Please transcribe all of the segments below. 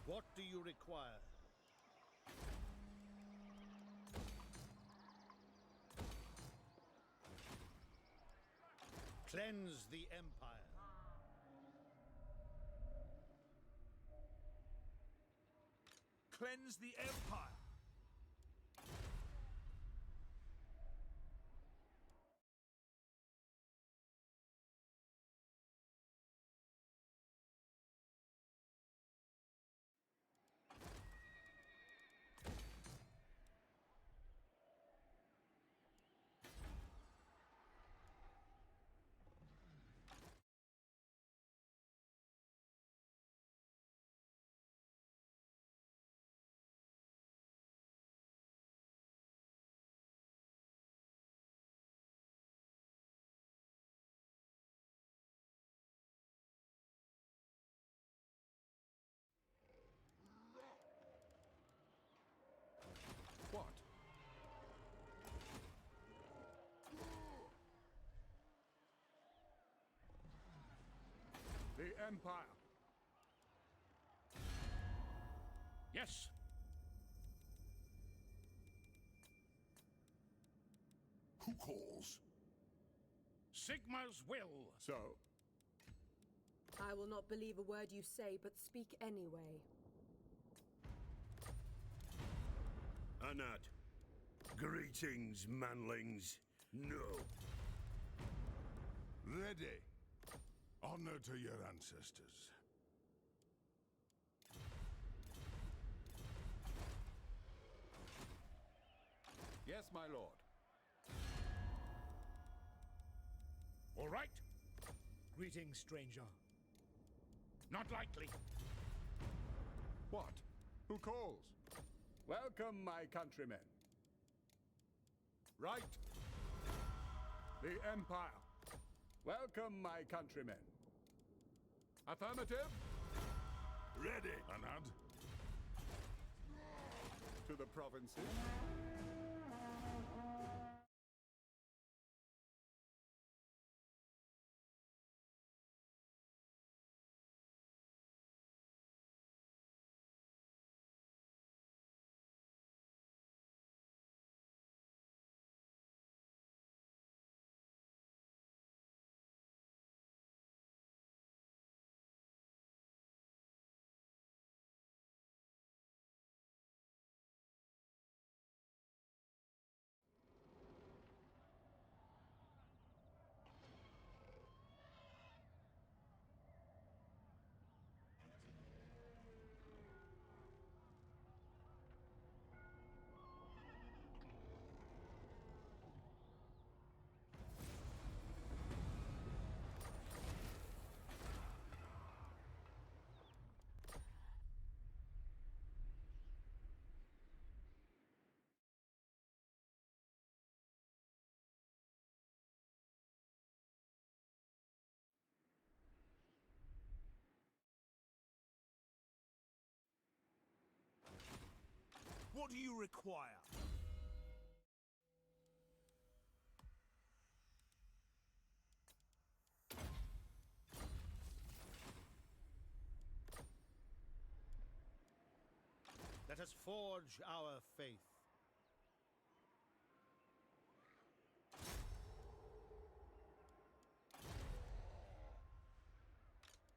What do you require? Cleanse the Empire. Cleanse the Empire. What? The Empire. Yes. Who calls? Sigma's will. So, I will not believe a word you say, but speak anyway. Anat. Greetings, manlings. No. ready. Honor to your ancestors. Yes, my lord. All right. Greetings, stranger. Not likely. What? Who calls? Welcome, my countrymen. Right. The Empire. Welcome, my countrymen. Affirmative. Ready. Anad. To the provinces. What do you require? Let us forge our faith.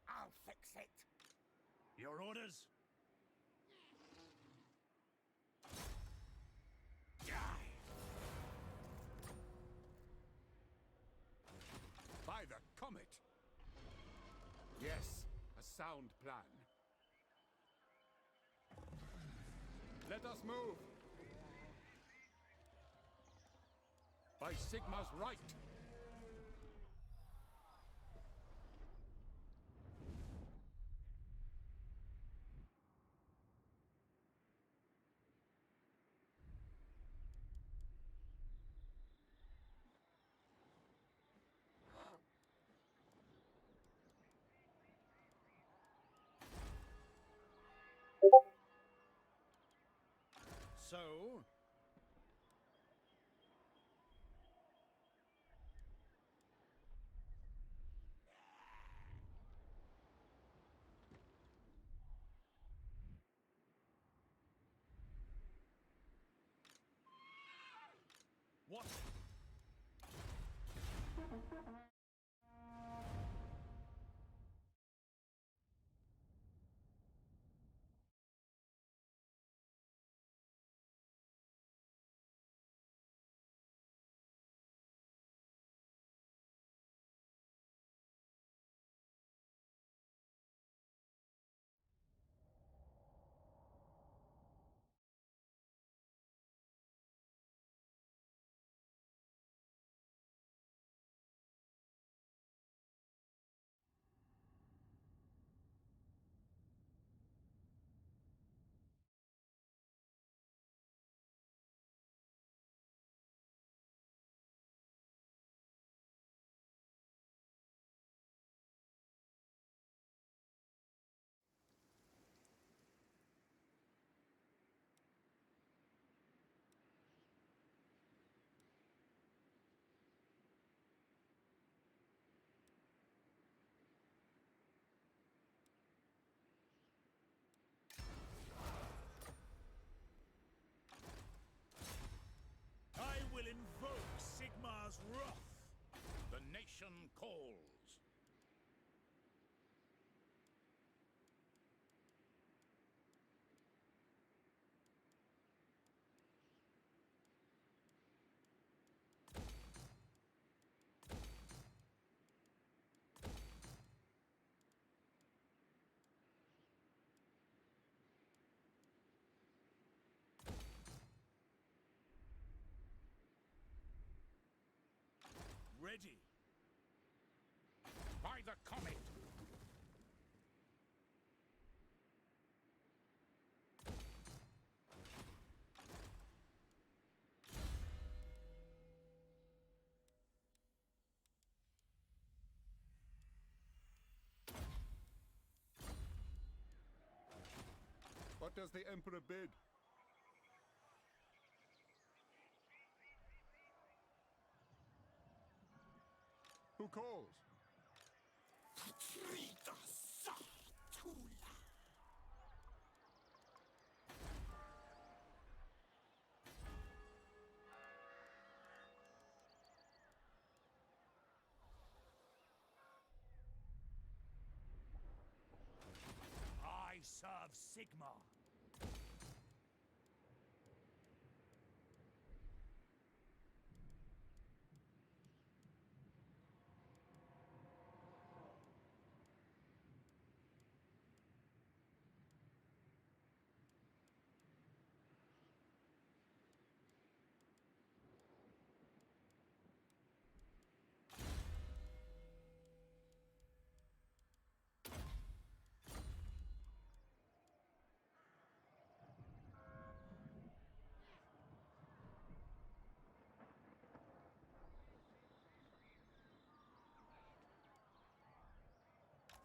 I'll fix it. Your orders? Die! By the comet! Yes, a sound plan. Let us move! By Sigma's right! So, nation calls. Ready. By the comet. What does the Emperor bid? Who calls? I serve Sigma.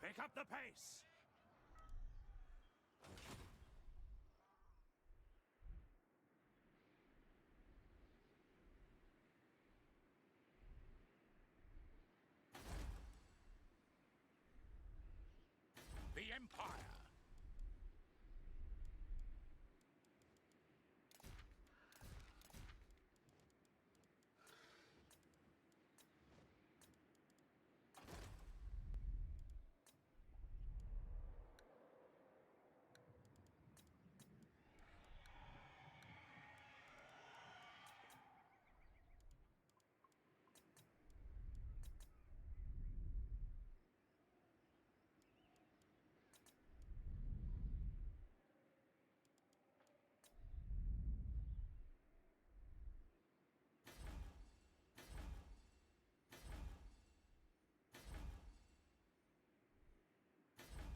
Pick up the pace! The Empire!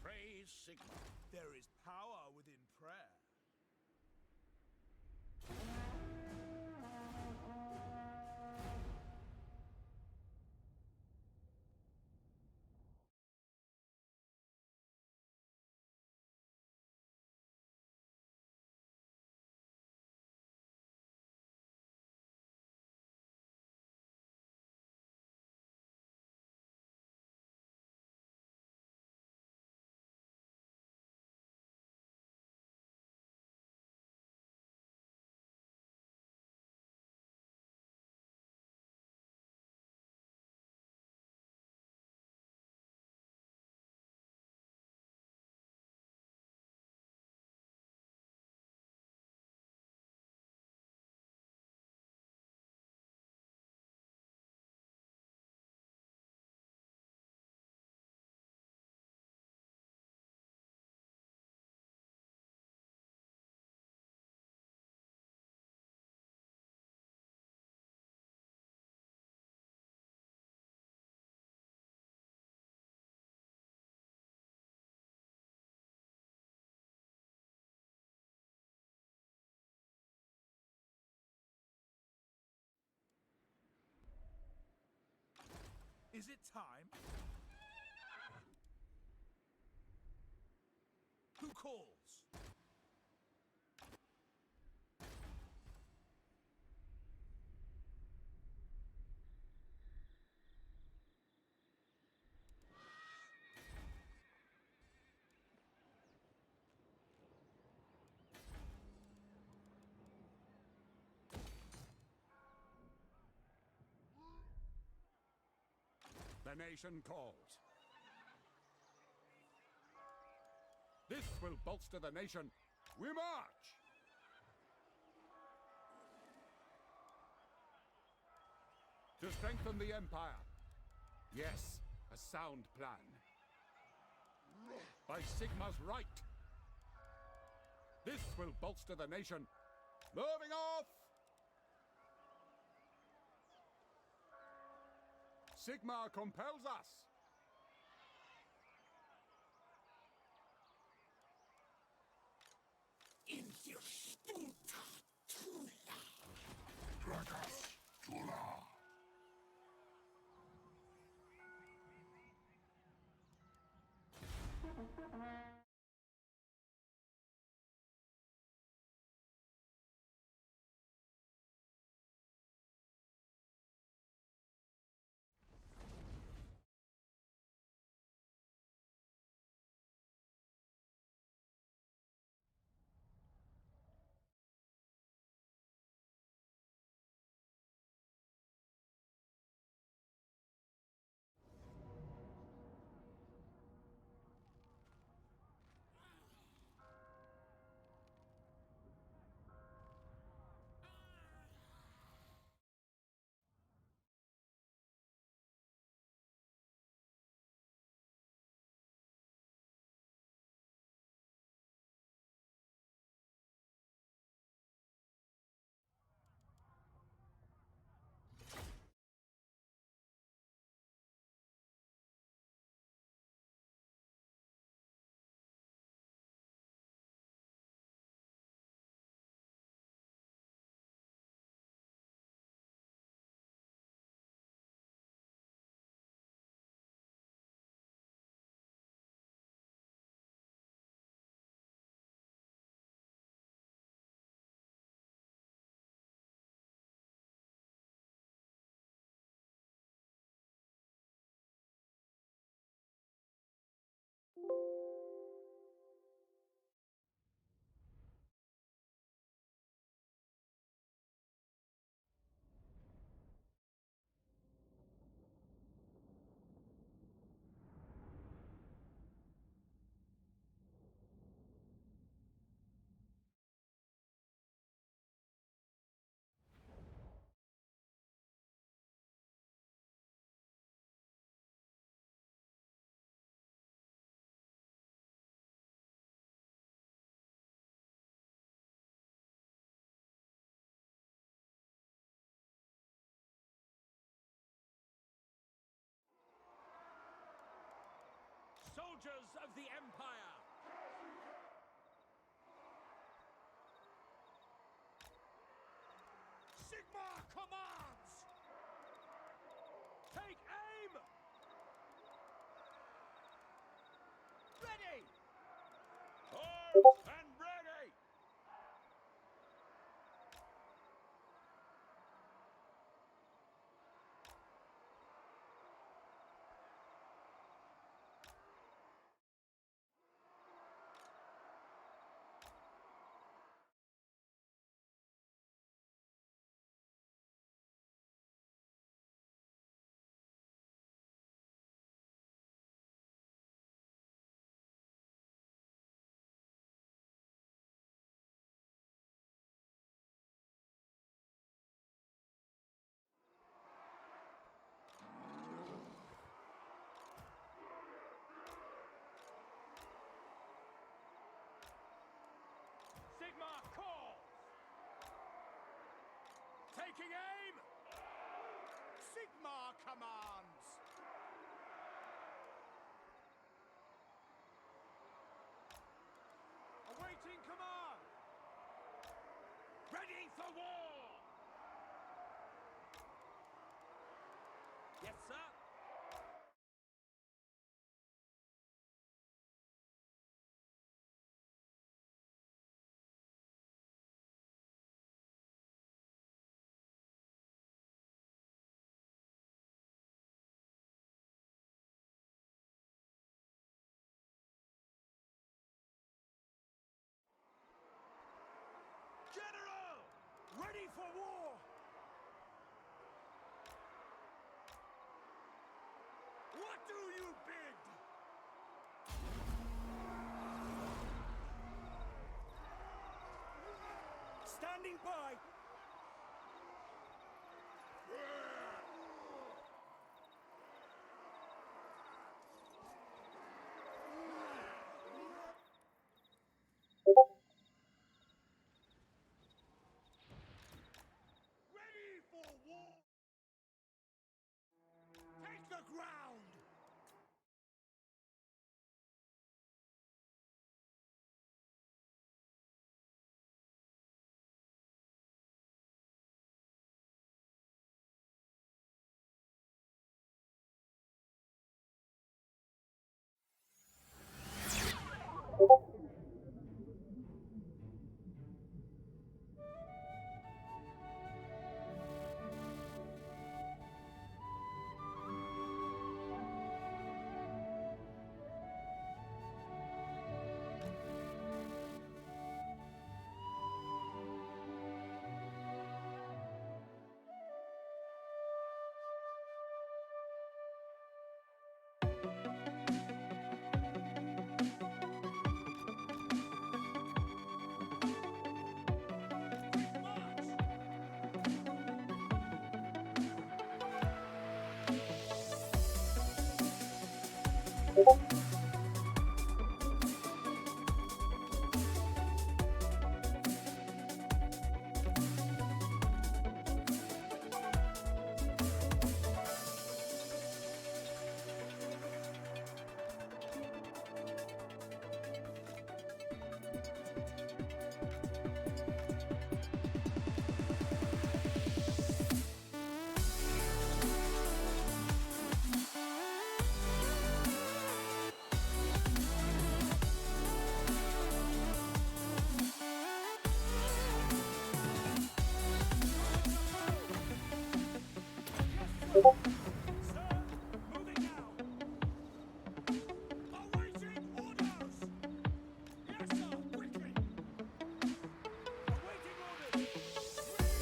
Praise Sigma. There is power within prayer. Is it time? Who calls? The nation calls. This will bolster the nation. We march! To strengthen the Empire. Yes, a sound plan. By Sigma's right. This will bolster the nation. Moving off! Sigma compels us. Soldiers of the Empire! Sigma commands! Take aim! Ready! Armed and ready! Sigma calls! Taking aim! Sigma commands! Awaiting command! Ready for war! Yes, sir! General! Ready for war! do you bid? Standing by. Ready for war. Take the ground. Sir, moving now. Awaiting orders. Yes, sir, quickly. Awaiting orders. Ready.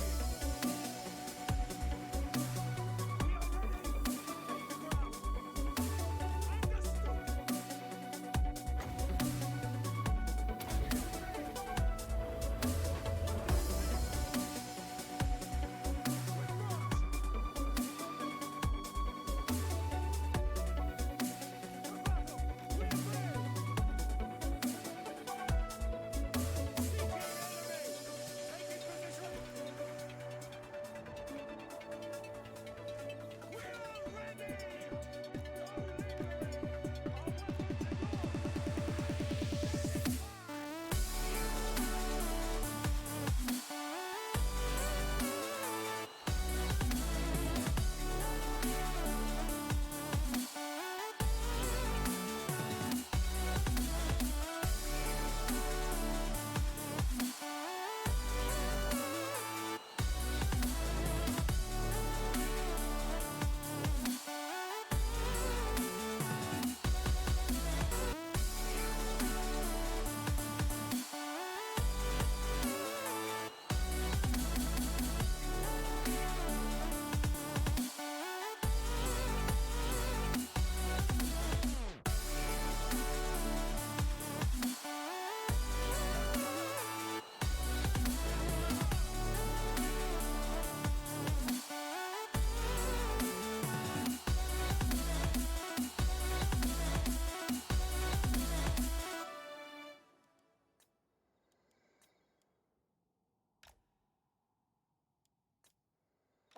We are ready. Take the ground. Understood.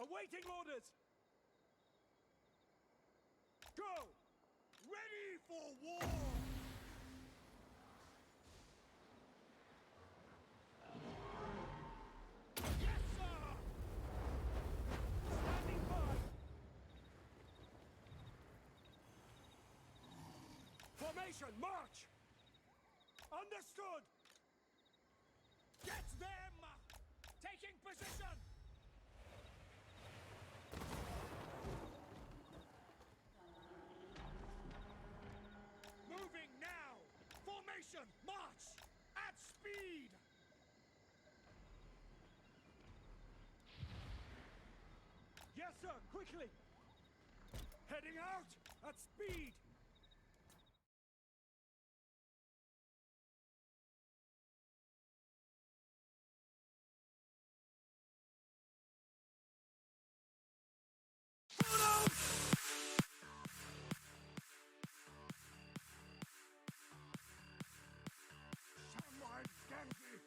Awaiting orders! Go! Ready for war! Yes, sir! Standing by! Formation, march! Understood! Get them! Taking position! Moving now! Formation, march! At speed! Yes, sir, quickly! Heading out at speed! Someone get it!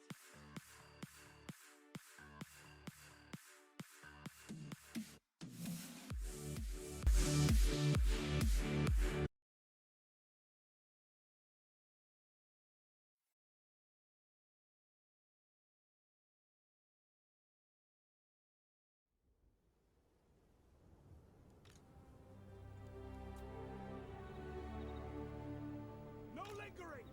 No lingering!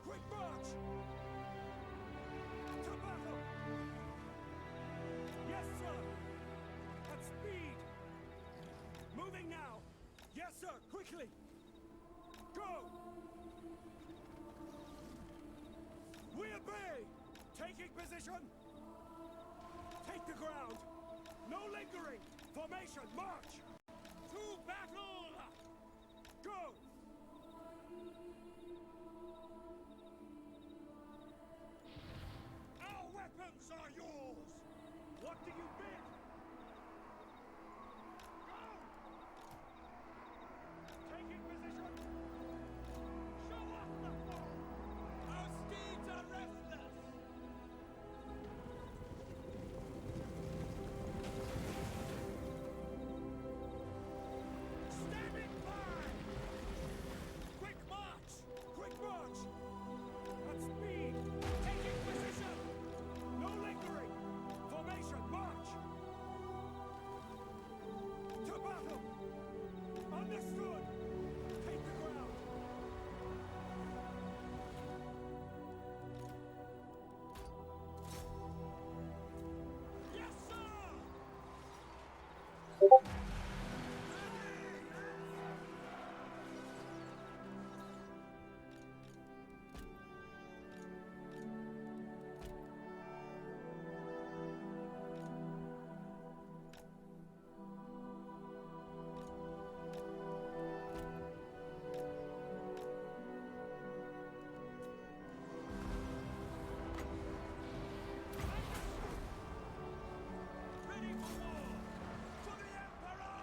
Quick march! To battle! Yes, sir! At speed! Moving now! Yes, sir! Quickly! Go! We obey! Taking position! Take the ground! No lingering! Formation, march! To battle! Go! Our weapons are yours! What do you bid? Go! Taking position! Show us the foe! Our steeds are restless! Standing by! Quick march! Quick march! At speed! Taking position! No lingering! Formation, march! To battle! Understood! Take the ground! Yes, sir! Ready for war! For the Emperor!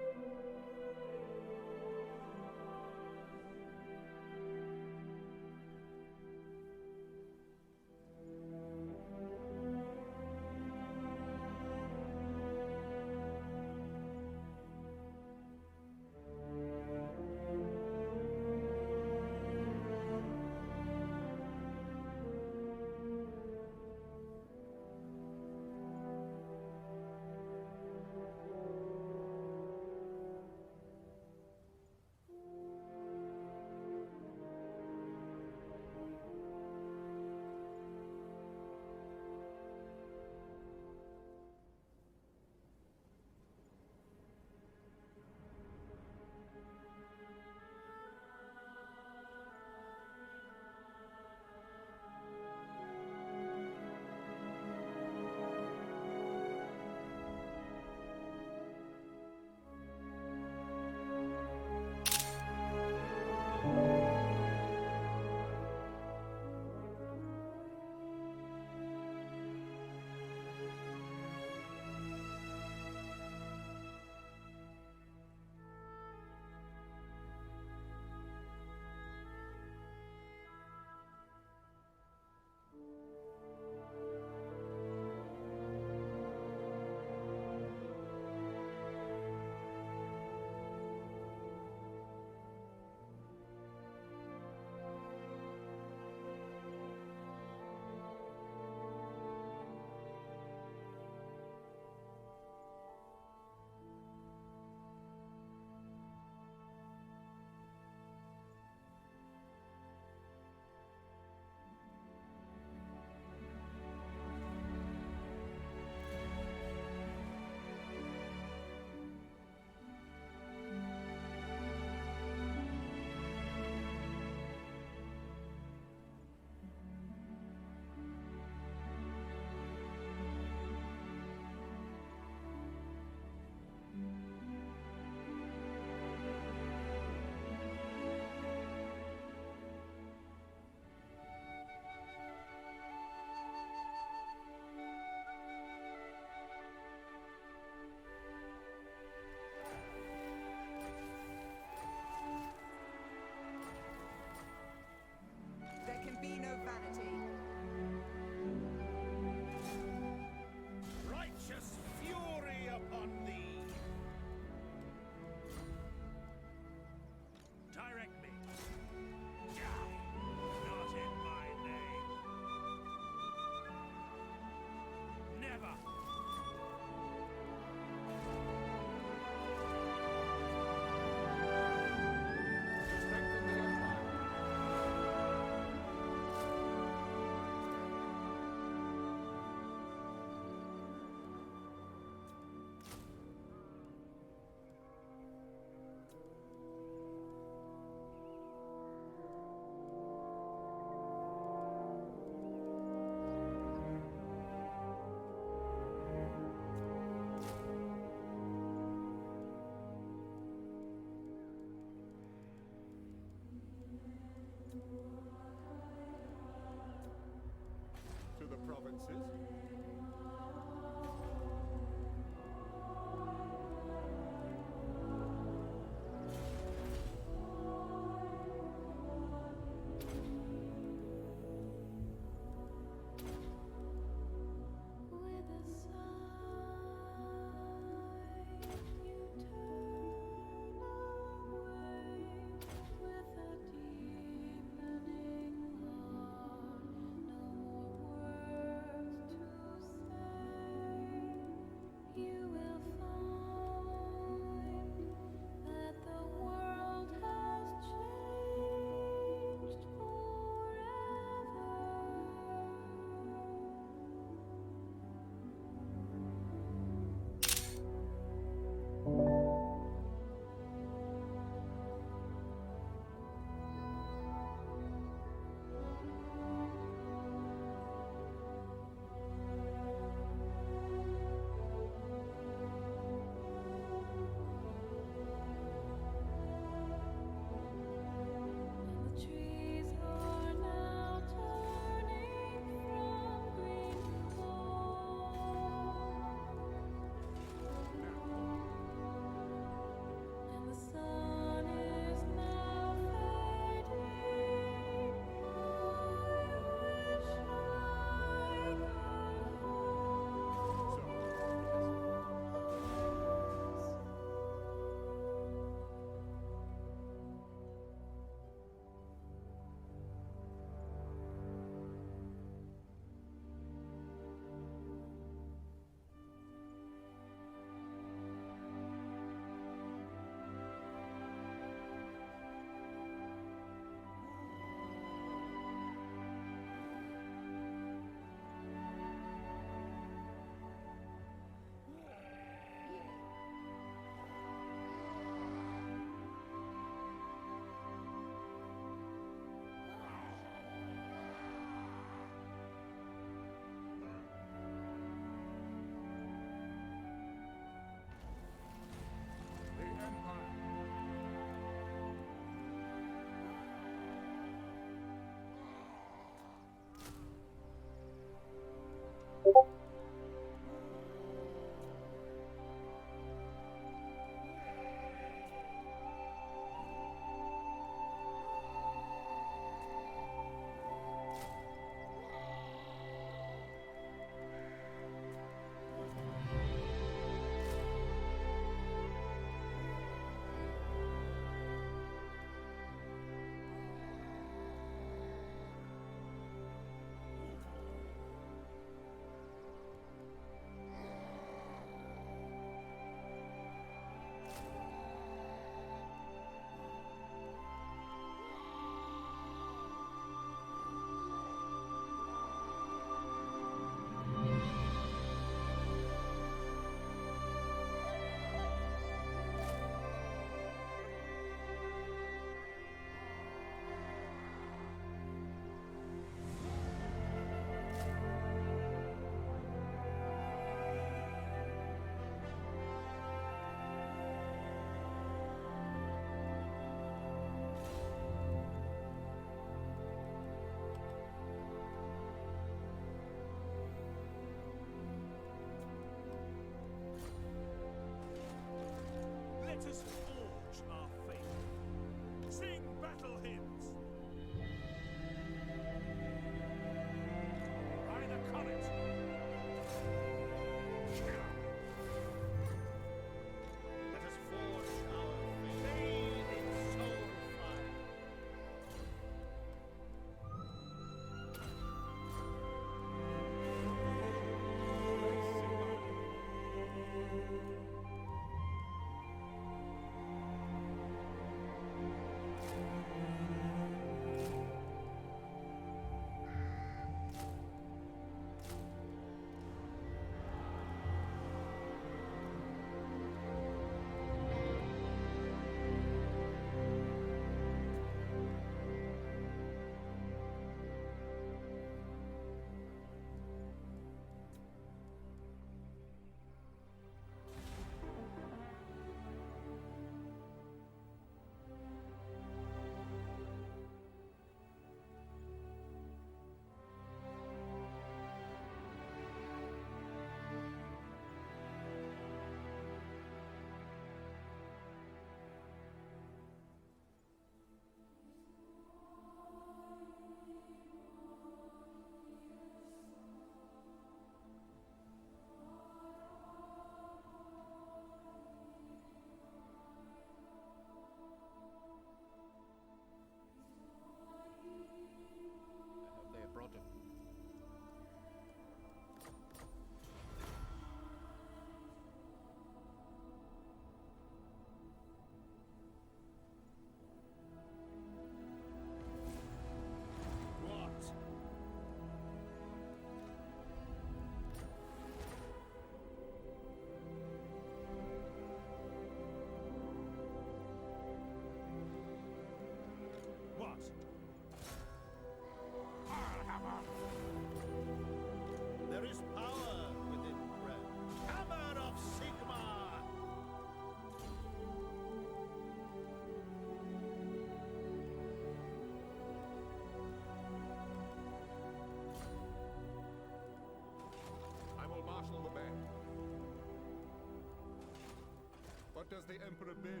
What does the Emperor bid?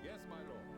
Yes, my lord.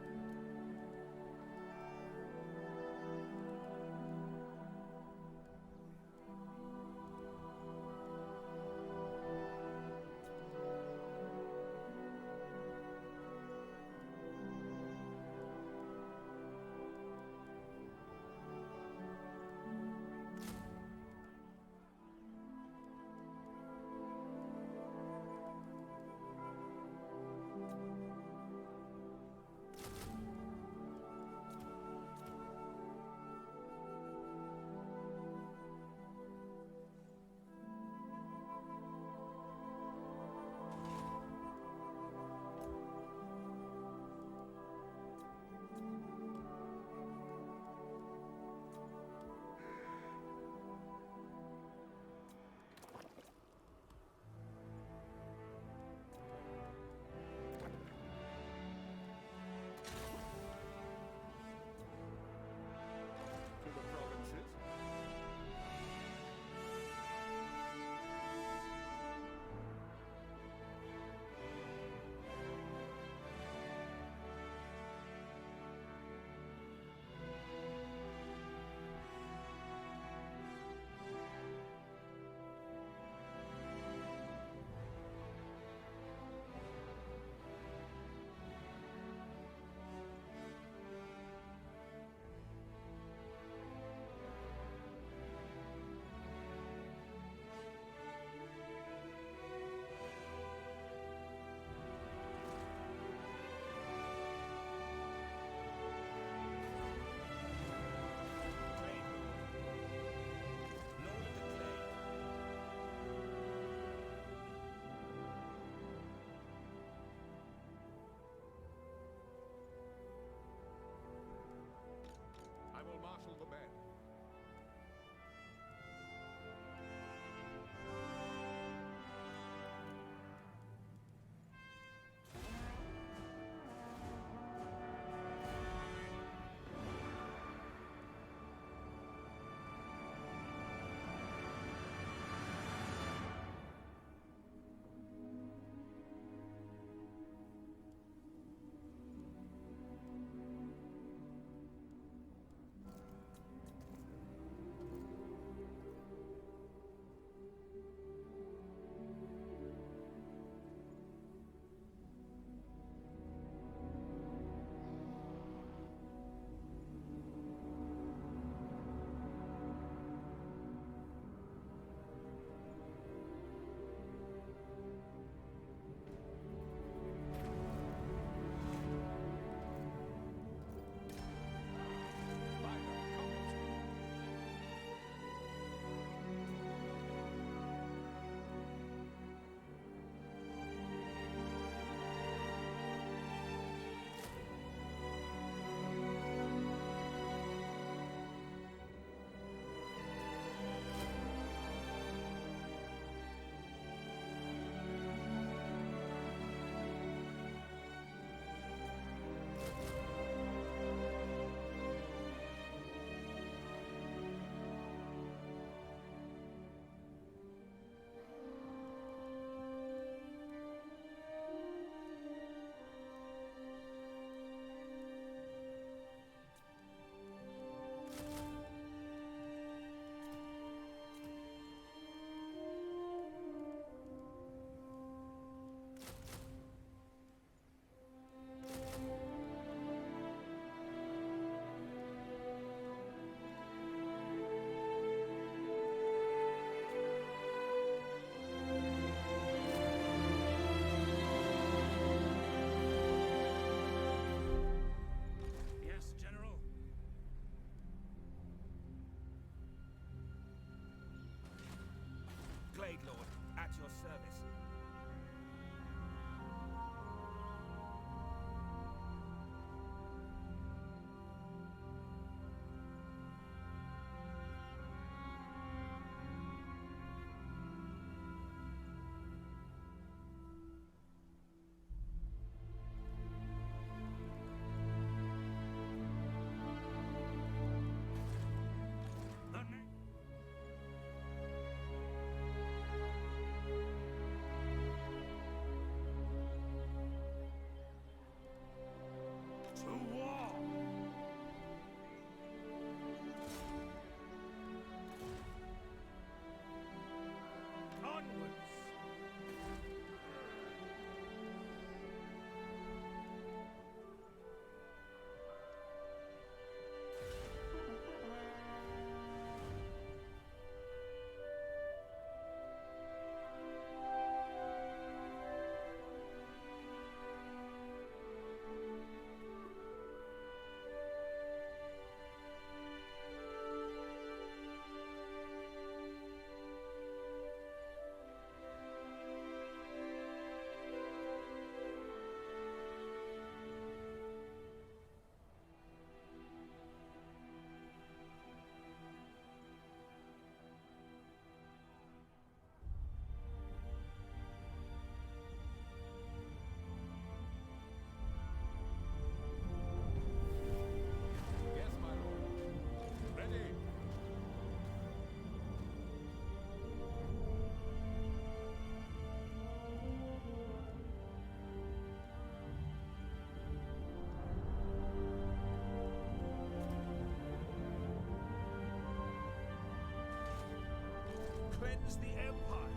cleanse the Empire.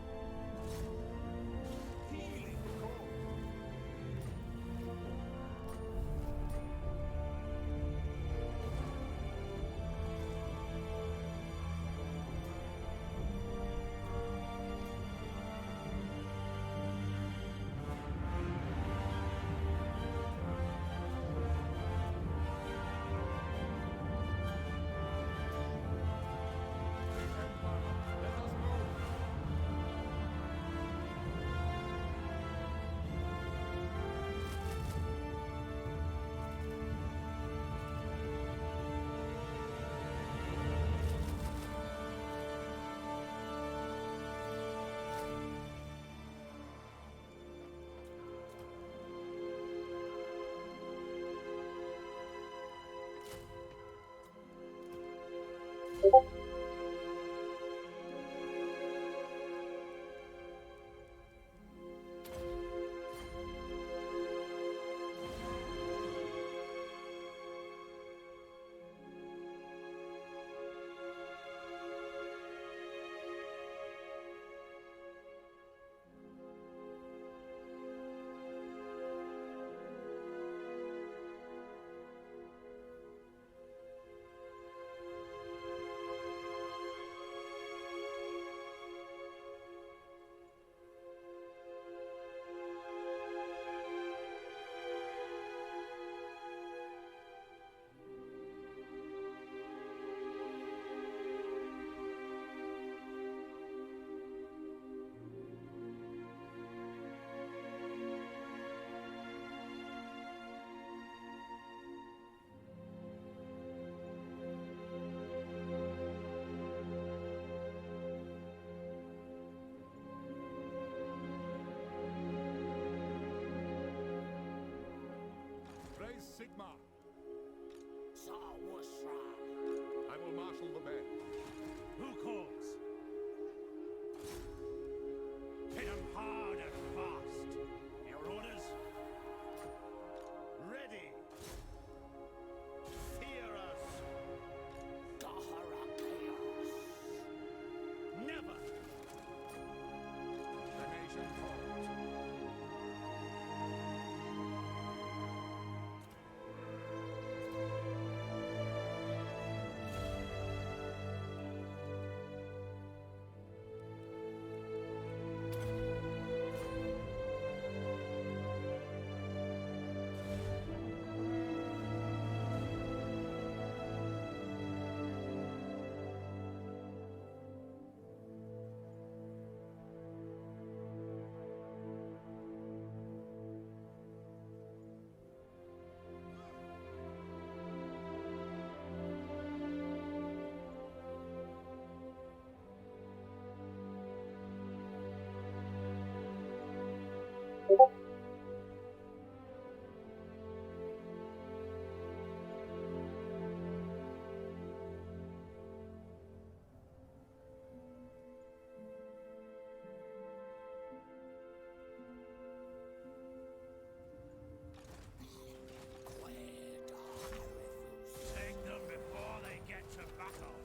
Healing call. Let us move. Praise Sigmar. I will marshal the men. Who calls? Hit 'em hard and fast. Your orders? Ready. Fear us. Never. The nation falls. Take them before they get to battle.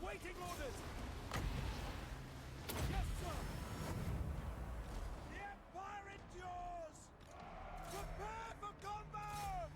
Awaiting orders! Yes, sir! The Empire endures! Prepare for combat!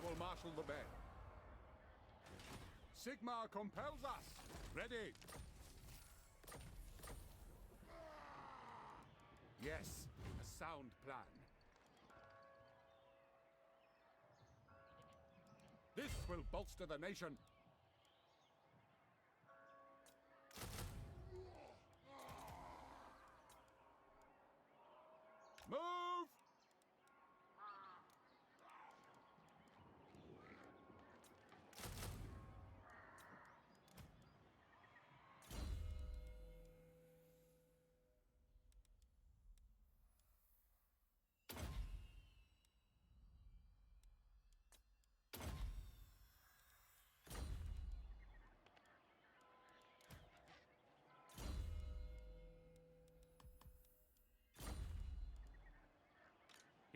will marshal the men. Sigmar compels us. Ready. Yes, a sound plan. This will bolster the nation. Move!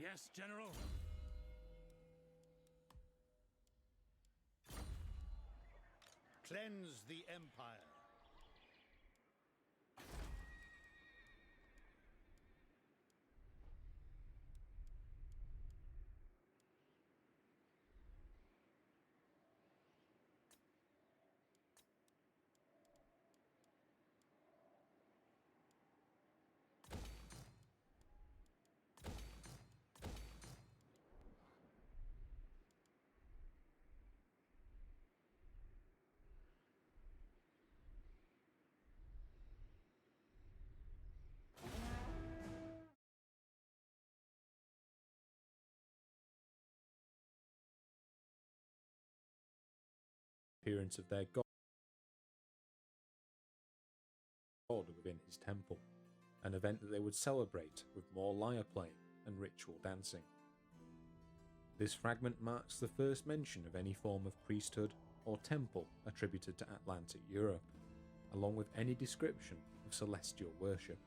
Yes, General. Cleanse the Empire. Appearance of their god within his temple, an event that they would celebrate with more lyre playing and ritual dancing. This fragment marks the first mention of any form of priesthood or temple attributed to Atlantic Europe, along with any description of celestial worship.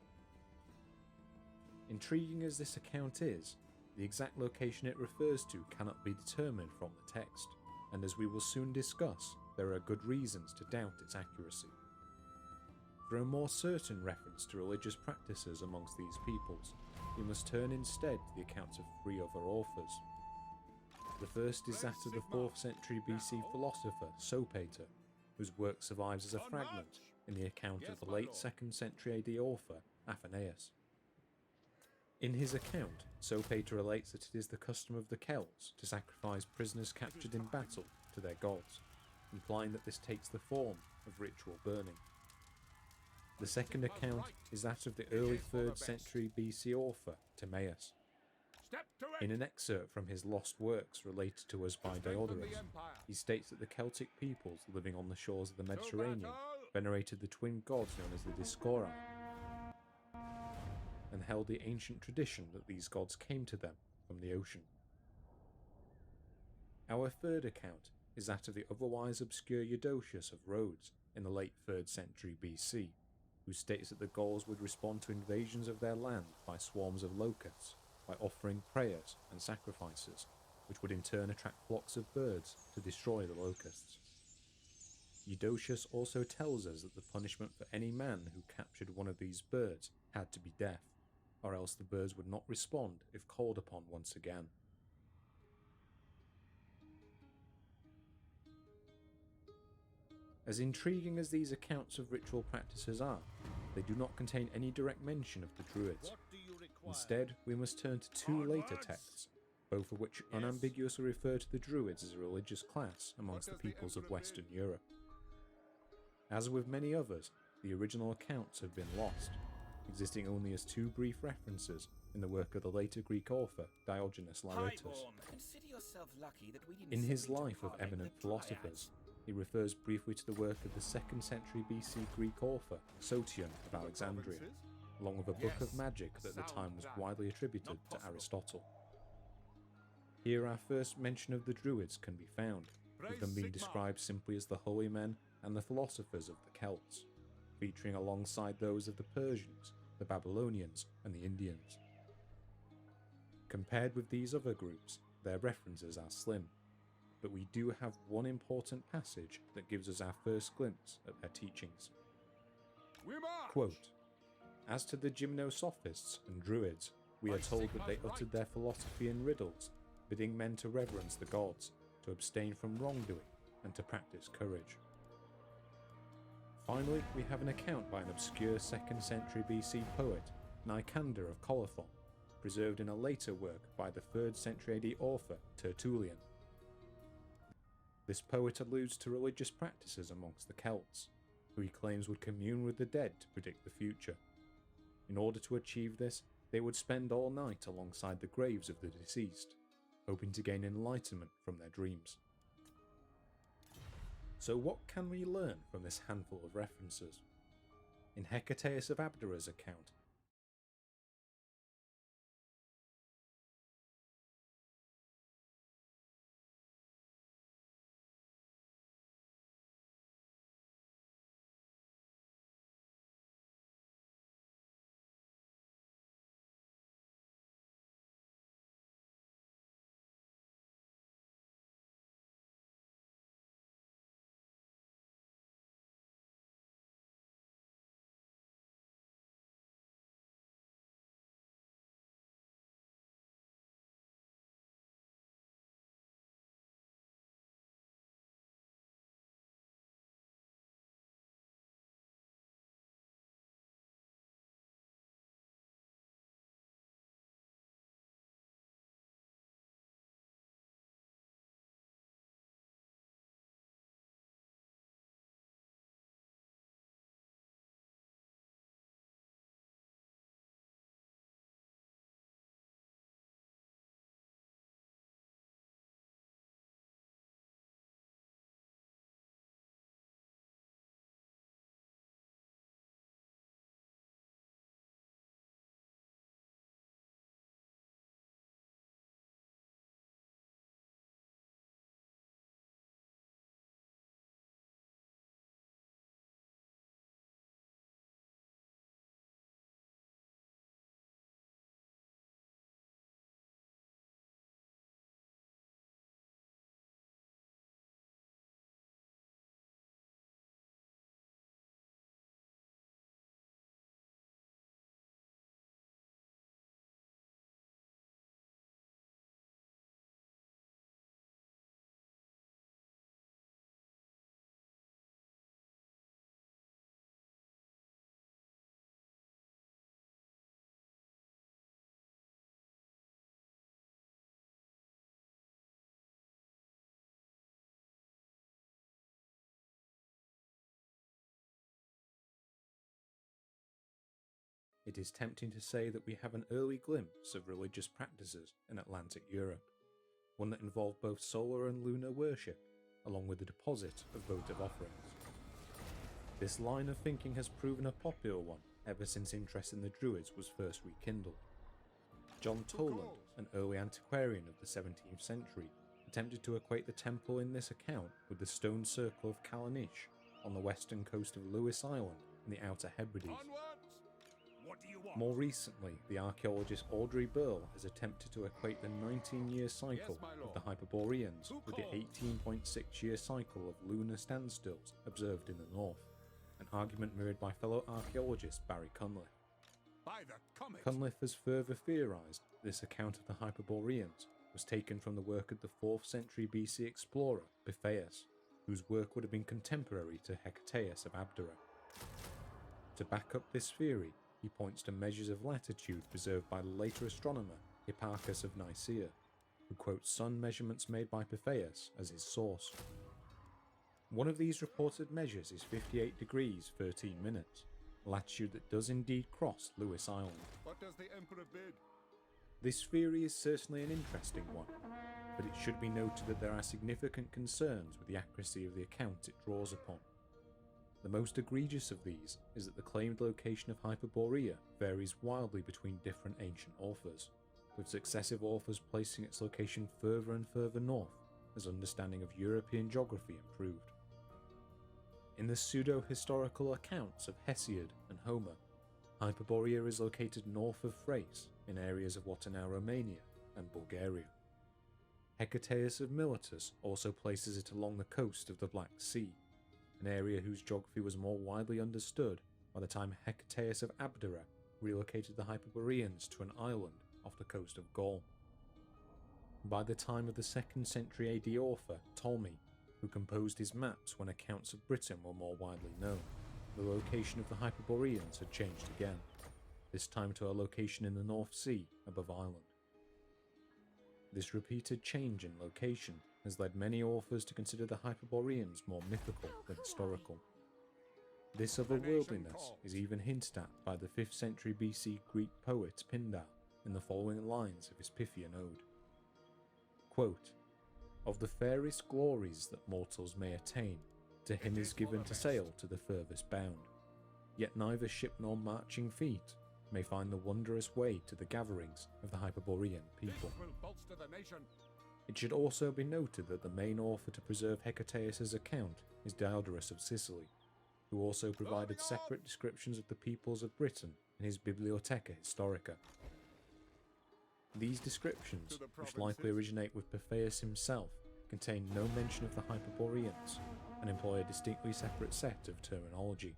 Intriguing as this account is, the exact location it refers to cannot be determined from the text, and as we will soon discuss, there are good reasons to doubt its accuracy. For a more certain reference to religious practices amongst these peoples, we must turn instead to the accounts of 3 other authors. The first is that of the 4th century BC philosopher Sopater, whose work survives as a fragment in the account of the late 2nd century AD author Athenaeus. In his account, Sopater relates that it is the custom of the Celts to sacrifice prisoners captured in battle to their gods, implying that this takes the form of ritual burning. The second account is that of the early 3rd century BC author Timaeus. In an excerpt from his lost works related to us by Diodorus, he states that the Celtic peoples living on the shores of the Mediterranean venerated the twin gods known as the Dioscuri, and held the ancient tradition that these gods came to them from the ocean. Our third account is that of the otherwise obscure Eudoxius of Rhodes in the late 3rd century BC, who states that the Gauls would respond to invasions of their land by swarms of locusts, by offering prayers and sacrifices, which would in turn attract flocks of birds to destroy the locusts. Eudoxius also tells us that the punishment for any man who captured one of these birds had to be death, or else the birds would not respond if called upon once again. As intriguing as these accounts of ritual practices are, they do not contain any direct mention of the Druids. What do you require? Instead, we must turn to 2 later texts, both of which unambiguously refer to the Druids as a religious class amongst the peoples of Western Europe. As with many others, the original accounts have been lost, existing only as 2 brief references in the work of the later Greek author Diogenes Laertius. Consider yourself lucky that we didn't In his simply life of tolerate eminent the philosophers, he refers briefly to the work of the 2nd century BC Greek author Sotion of Alexandria, along with a book of magic that at the time was widely attributed to Aristotle. Here our first mention of the Druids can be found, with them being described simply as the holy men and the philosophers of the Celts, featuring alongside those of the Persians, the Babylonians and the Indians. Compared with these other groups, their references are slim, but we do have one important passage that gives us our first glimpse at their teachings. Quote, "As to the gymnosophists and druids, we are told that they uttered their philosophy in riddles, bidding men to reverence the gods, to abstain from wrongdoing and to practice courage. Finally, we have an account by an obscure 2nd century BC poet, Nicander of Colophon, preserved in a later work by the 3rd century AD author Tertullian. This poet alludes to religious practices amongst the Celts, who he claims would commune with the dead to predict the future. In order to achieve this, they would spend all night alongside the graves of the deceased, hoping to gain enlightenment from their dreams. So what can we learn from this handful of references? In Hecataeus of Abdera's account, it is tempting to say that we have an early glimpse of religious practices in Atlantic Europe, one that involved both solar and lunar worship, along with the deposit of votive offerings. This line of thinking has proven a popular one ever since interest in the Druids was first rekindled. John Toland, an early antiquarian of the 17th century, attempted to equate the temple in this account with the stone circle of Callanish on the western coast of Lewis Island in the Outer Hebrides. What do you want? More recently, the archaeologist Audrey Burl has attempted to equate the 19-year cycle of the Hyperboreans with the 18.6-year cycle of lunar standstills observed in the north, an argument mirrored by fellow archaeologist Barry Cunliffe. By the comet. Cunliffe has further theorised this account of the Hyperboreans was taken from the work of the 4th century BC explorer Pytheas, whose work would have been contemporary to Hecataeus of Abdera. To back up this theory, he points to measures of latitude preserved by the later astronomer Hipparchus of Nicaea, who quotes sun measurements made by Pytheas as his source. One of these reported measures is 58 degrees 13 minutes, a latitude that does indeed cross Lewis Island. What does the Emperor bid? This theory is certainly an interesting one, but it should be noted that there are significant concerns with the accuracy of the account it draws upon. The most egregious of these is that the claimed location of Hyperborea varies wildly between different ancient authors, with successive authors placing its location further and further north as understanding of European geography improved. In the pseudo-historical accounts of Hesiod and Homer, Hyperborea is located north of Thrace in areas of what are now Romania and Bulgaria. Hecataeus of Miletus also places it along the coast of the Black Sea, an area whose geography was more widely understood by the time Hecataeus of Abdera relocated the Hyperboreans to an island off the coast of Gaul. By the time of the 2nd century AD author Ptolemy, who composed his maps when accounts of Britain were more widely known, the location of the Hyperboreans had changed again, this time to a location in the North Sea above Ireland. This repeated change in location has led many authors to consider the Hyperboreans more mythical than historical. This otherworldliness is even hinted at by the 5th century BC Greek poet Pindar in the following lines of his Pythian ode. Quote, "Of the fairest glories that mortals may attain, to him is given to sail to the furthest bound. Yet neither ship nor marching feet may find the wondrous way to the gatherings of the Hyperborean people." This will bolster the nation. It should also be noted that the main author to preserve Hecataeus' account is Diodorus of Sicily, who also provided separate descriptions of the peoples of Britain in his Bibliotheca Historica. These descriptions, which likely originate with Pythias himself, contain no mention of the Hyperboreans and employ a distinctly separate set of terminology.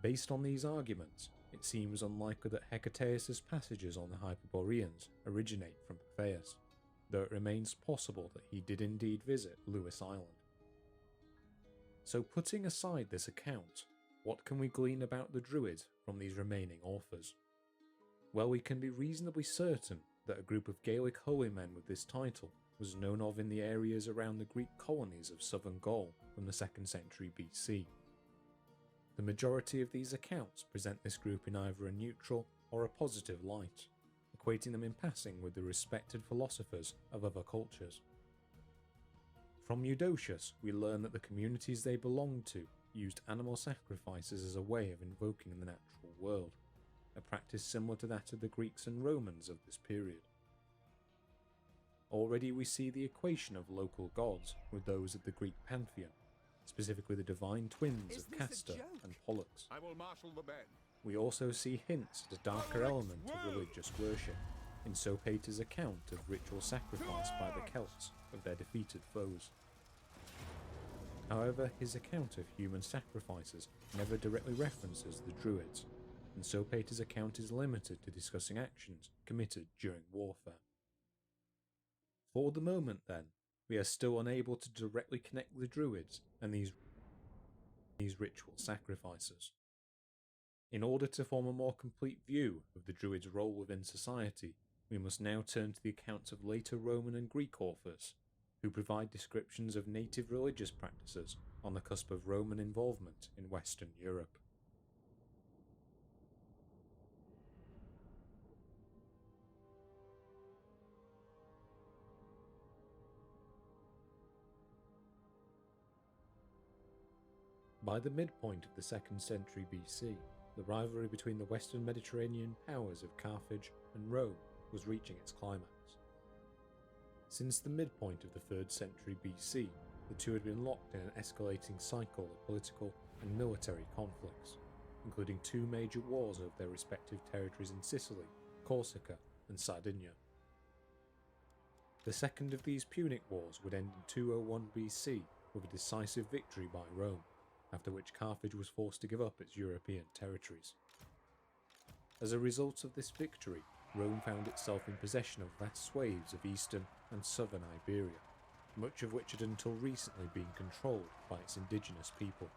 Based on these arguments, it seems unlikely that Hecataeus' passages on the Hyperboreans originate from Pythias, though it remains possible that he did indeed visit Lewis Island. So putting aside this account, what can we glean about the Druids from these remaining authors? Well, we can be reasonably certain that a group of Gaelic holy men with this title was known of in the areas around the Greek colonies of southern Gaul from the 2nd century BC. The majority of these accounts present this group in either a neutral or a positive light, equating them in passing with the respected philosophers of other cultures. From Eudoxius, we learn that the communities they belonged to used animal sacrifices as a way of invoking the natural world, a practice similar to that of the Greeks and Romans of this period. Already we see the equation of local gods with those of the Greek pantheon, specifically the divine twins of Castor and Pollux. I will marshal the men. We also see hints at a darker element of religious worship in Sopater's account of ritual sacrifice by the Celts of their defeated foes. However, his account of human sacrifices never directly references the Druids, and Sopater's account is limited to discussing actions committed during warfare. For the moment, then, we are still unable to directly connect the Druids and these ritual sacrifices. In order to form a more complete view of the Druids' role within society, we must now turn to the accounts of later Roman and Greek authors, who provide descriptions of native religious practices on the cusp of Roman involvement in Western Europe. By the midpoint of the 2nd century BC, the rivalry between the Western Mediterranean powers of Carthage and Rome was reaching its climax. Since the midpoint of the 3rd century BC, the two had been locked in an escalating cycle of political and military conflicts, including 2 major wars over their respective territories in Sicily, Corsica, and Sardinia. The second of these Punic Wars would end in 201 BC with a decisive victory by Rome, after which Carthage was forced to give up its European territories. As a result of this victory, Rome found itself in possession of vast swathes of eastern and southern Iberia, much of which had until recently been controlled by its indigenous people.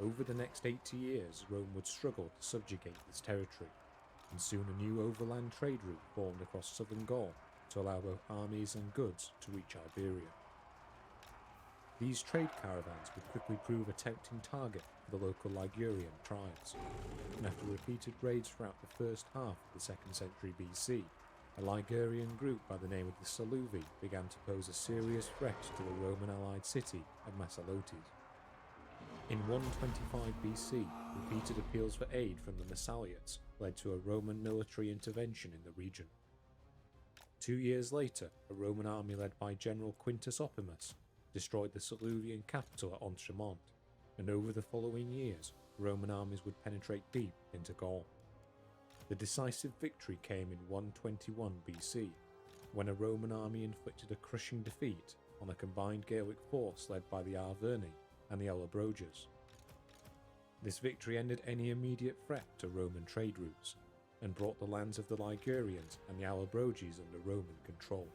Over the next 80 years, Rome would struggle to subjugate this territory, and soon a new overland trade route formed across southern Gaul to allow both armies and goods to reach Iberia. These trade caravans would quickly prove a tempting target for the local Ligurian tribes, and after repeated raids throughout the first half of the 2nd century BC, a Ligurian group by the name of the Saluvi began to pose a serious threat to the Roman allied city of Massalotes. In 125 BC, repeated appeals for aid from the Massaliots led to a Roman military intervention in the region. 2 years later, a Roman army led by General Quintus Opimius destroyed the Saluvian capital at Entremont, and over the following years, Roman armies would penetrate deep into Gaul. The decisive victory came in 121 BC, when a Roman army inflicted a crushing defeat on a combined Gaelic force led by the Arverni and the Allobroges. This victory ended any immediate threat to Roman trade routes, and brought the lands of the Ligurians and the Allobroges under Roman control.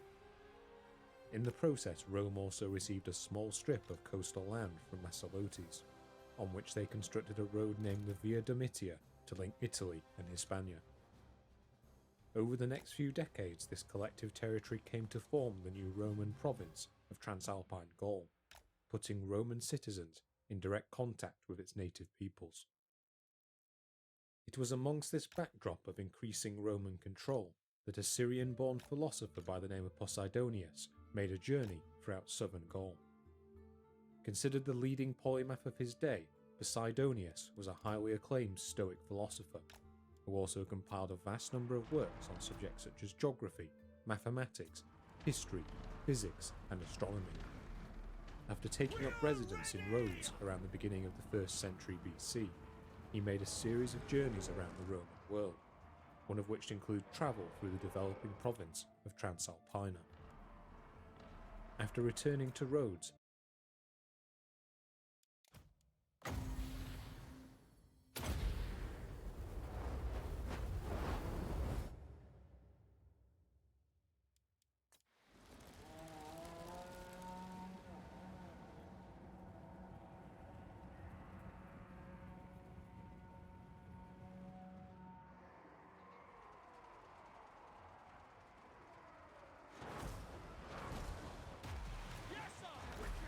In the process, Rome also received a small strip of coastal land from Massalotes, on which they constructed a road named the Via Domitia to link Italy and Hispania. Over the next few decades, this collective territory came to form the new Roman province of Transalpine Gaul, putting Roman citizens in direct contact with its native peoples. It was amongst this backdrop of increasing Roman control that a Syrian-born philosopher by the name of Posidonius made a journey throughout southern Gaul. Considered the leading polymath of his day, Posidonius was a highly acclaimed Stoic philosopher, who also compiled a vast number of works on subjects such as geography, mathematics, history, physics, and astronomy. After taking up residence in Rhodes around the beginning of the 1st century BC, he made a series of journeys around the Roman world, one of which included travel through the developing province of Transalpina. After returning to Rhodes, Yes, sir!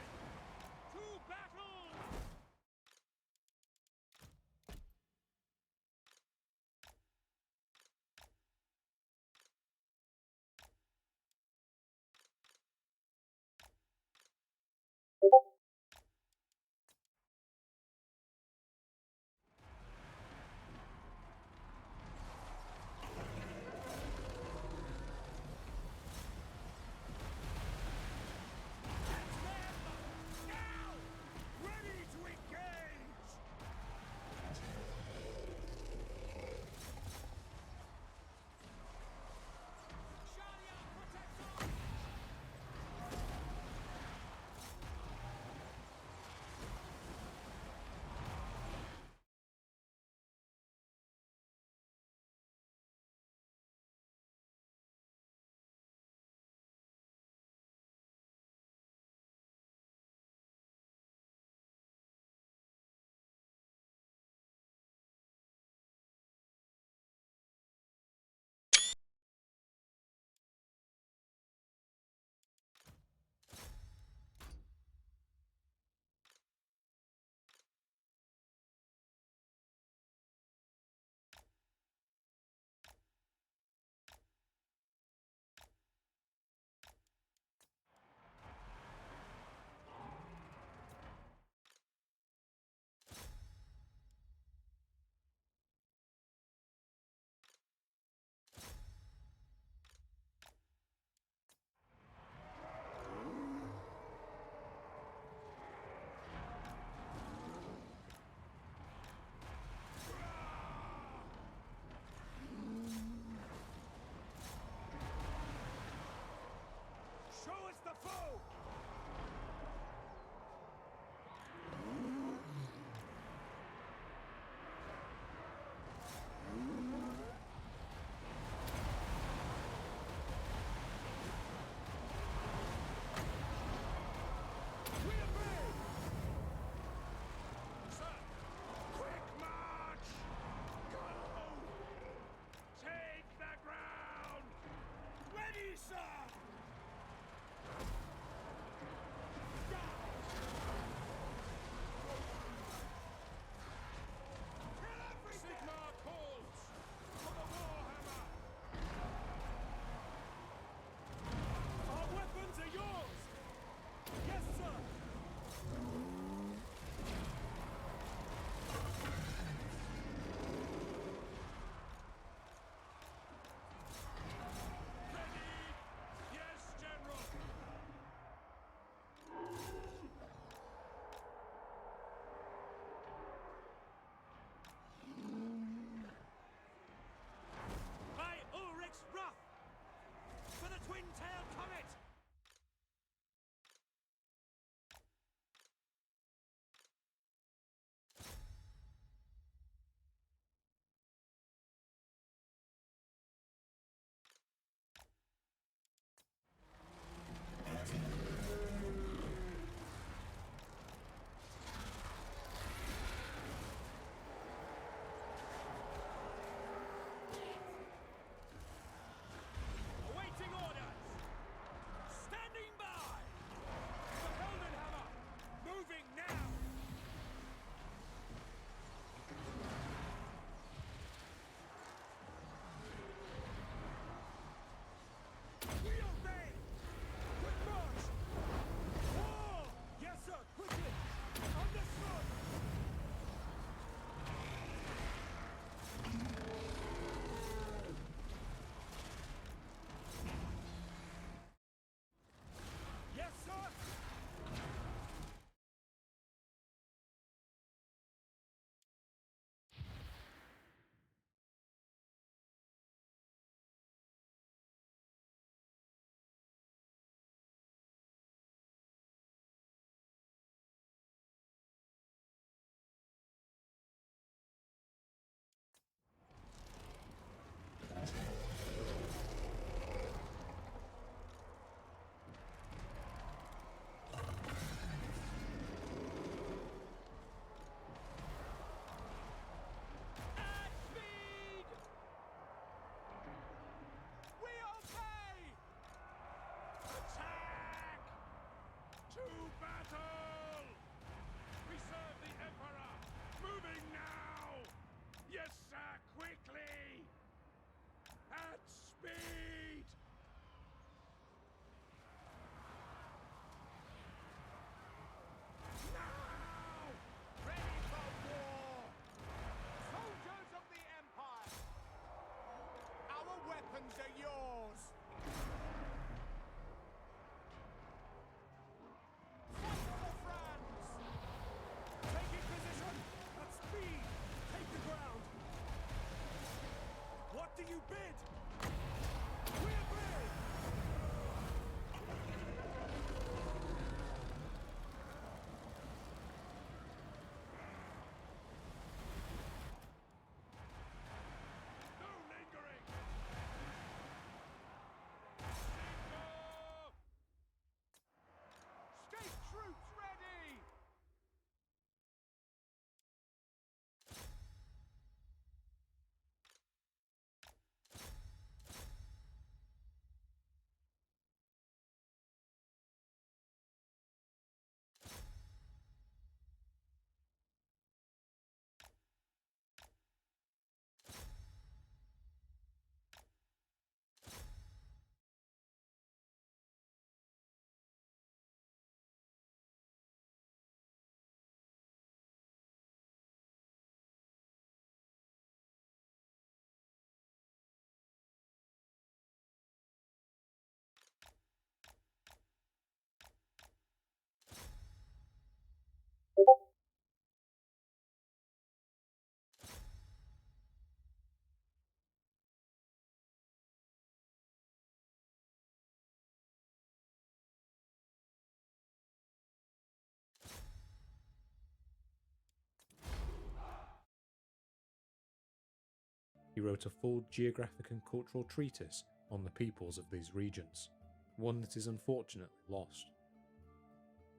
he wrote a full geographic and cultural treatise on the peoples of these regions, one that is unfortunately lost.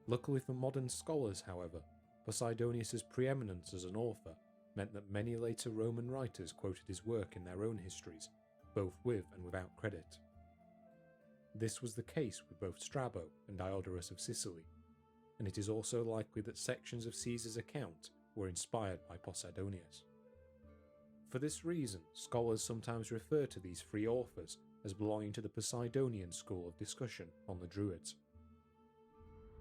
Luckily for modern scholars, however, Posidonius's preeminence as an author meant that many later Roman writers quoted his work in their own histories, both with and without credit. This was the case with both Strabo and Diodorus of Sicily, and it is also likely that sections of Caesar's account were inspired by Posidonius. For this reason, scholars sometimes refer to these three authors as belonging to the Posidonian school of discussion on the Druids.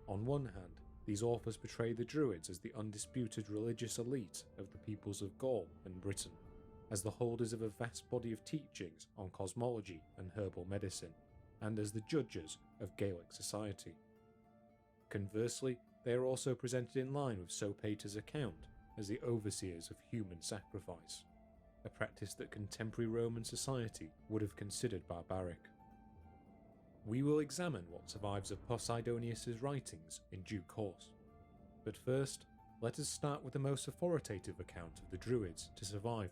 On one hand, these authors portray the Druids as the undisputed religious elite of the peoples of Gaul and Britain, as the holders of a vast body of teachings on cosmology and herbal medicine, and as the judges of Gaelic society. Conversely, they are also presented in line with Sopater's account as the overseers of human sacrifice, a practice that contemporary Roman society would have considered barbaric. We will examine what survives of Posidonius's writings in due course, but first, let us start with the most authoritative account of the Druids to survive.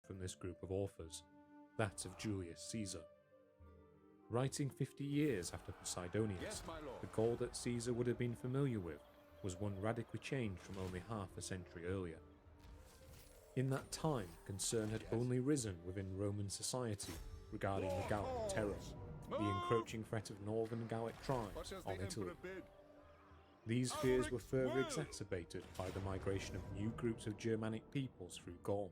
From this group of authors, that of Julius Caesar. Writing 50 years after Posidonius, Yes, my lord. the Gaul that Caesar would have been familiar with was one radically changed from only half a century earlier. In that time, concern had only risen within Roman society regarding the Gallic terror, the encroaching threat of northern Gallic What tribes does the on Italy. emperor bid? These fears were further exacerbated by the migration of new groups of Germanic peoples through Gaul,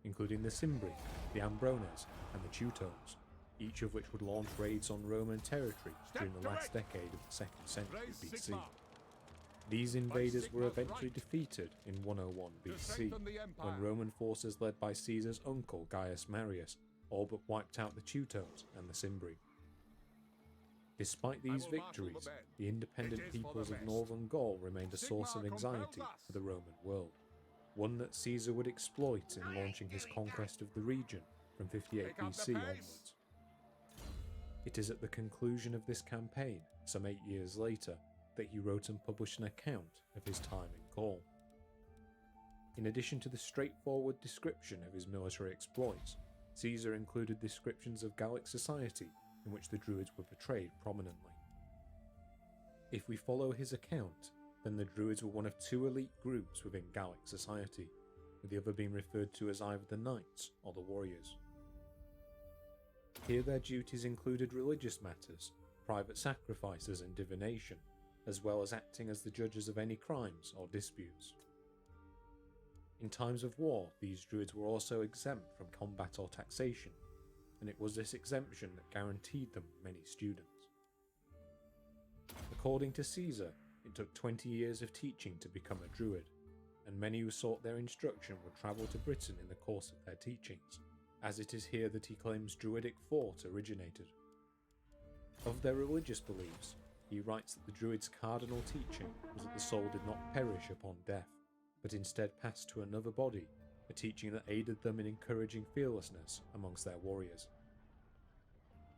including the Cimbri, the Ambrones, and the Teutones, each of which would launch raids on Roman territory during the last decade of the 2nd century Raise BC. Sigma. These invaders were Sigma's eventually right. defeated in 101 To BC, strengthen the empire. when Roman forces led by Caesar's uncle Gaius Marius all but wiped out the Teutones and the Cimbri. Despite these will marshal the victories, men. the independent It is for peoples the of best. northern Gaul remained a source of Sigma anxiety compels us. for the Roman world, one that Caesar would exploit in launching his conquest of the region from 58 Pick up the BC pace. onwards. It is at the conclusion of this campaign, some 8 years later, that he wrote and published an account of his time in Gaul. In addition to the straightforward description of his military exploits, Caesar included descriptions of Gallic society in which the Druids were portrayed prominently. If we follow his account, then the Druids were one of two elite groups within Gallic society, with the other being referred to as either the Knights or the Warriors. Here their duties included religious matters, private sacrifices and divination, as well as acting as the judges of any crimes or disputes. In times of war, these Druids were also exempt from combat or taxation, and it was this exemption that guaranteed them many students. According to Caesar, it took 20 years of teaching to become a Druid, and many who sought their instruction would travel to Britain in the course of their teachings, as it is here that he claims Druidic thought originated. Of their religious beliefs, he writes that the Druids' cardinal teaching was that the soul did not perish upon death, but instead passed to another body, a teaching that aided them in encouraging fearlessness amongst their warriors.